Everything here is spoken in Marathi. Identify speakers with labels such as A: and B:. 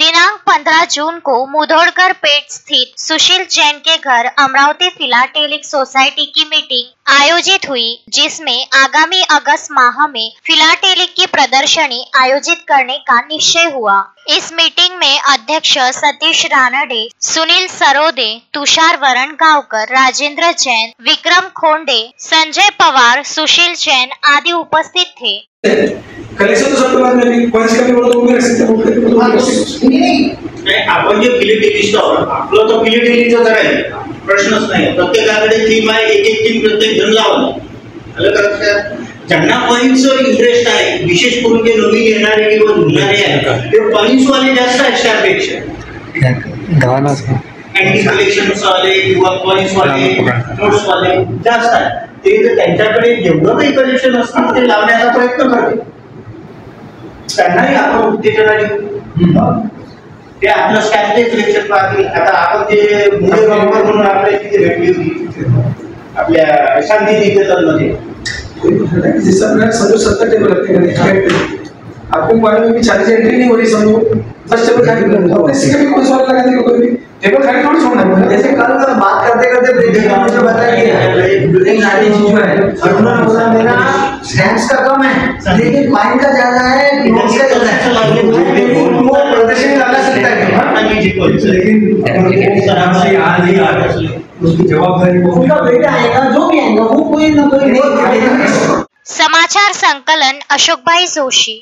A: दिनांक 15 जून को मुधोड़कर पेट स्थित सुशील जैन के घर अमरावती फिलाटेलिक सोसाइटी की मीटिंग आयोजित हुई, जिसमें आगामी अगस्त माह में फिलाटेलिक की प्रदर्शनी आयोजित करने का निश्चय हुआ। इस मीटिंग में अध्यक्ष सतीश रानडे, सुनील सरोदे, तुषार वरणगांवकर, राजेंद्र जैन, विक्रम खोंडे, संजय पवार, सुशील जैन आदि उपस्थित थे।
B: कलेक्शन तो सबके बाद में भी पॉइंट्स का भी बोल दूंगा रसीद नहीं
C: आपण जे फिलिटेलिस्ट आहोत, आपलं तो फिलिटेलिकच आहे, प्रश्नच नाही। प्रत्येकाकडे थीम आहे, एक थीम प्रत्येक जण लावलं अलग लक्षात। ज्यांना पॉइंट्सवर इंटरेस्ट आहे, विशेष करून जे नवीन येणारे किंवा जुळणारे आहेत, ते पॉइंट्स वाले जास्त आहेत त्यापेक्षा अँटी कलेक्शन्स वाले किंवा पॉइंट्स वाले, नोट्स वाले जास्त आहेत। ते त्यांच्याकडे जेवढं काही कलेक्शन असतं ते लावण्याचा प्रयत्न करते, त्यांनाही आपण उत्तेजना देऊ, ते आपलं स्टॅटिक लेक्चर पाहतील। आता आपण ते मुळे बरोबर म्हणून आपल्या तिथे भेटली होती आपल्या शांती निकेतनमध्ये,
B: समझो 70 टेबल रखते आपको मालूम है कि 40 एंट्री नहीं हो रही, समझो 10 टेबल खाली पड़ा है, इसका भी कोई सवाल लगा देगा, कोई भी टेबल खाली थोड़ी छोड़ना है।
D: जैसे कल मैं बात करते करते ब्रेक में मुझे बताया बिल्डिंग आने चीज है, उन्होंने बोला मेरा स्टैम्प्स का कम है लेकिन फाइन का ज्यादा है, नोट्स का ज्यादा है, वो प्रदर्शन करना सकता है लेकिन उसकी जवाबदारी उनका बेटा आएगा, जो भी आएगा वो कोई ना कोई।
A: समाचार संकलन अशोकभाई जोशी।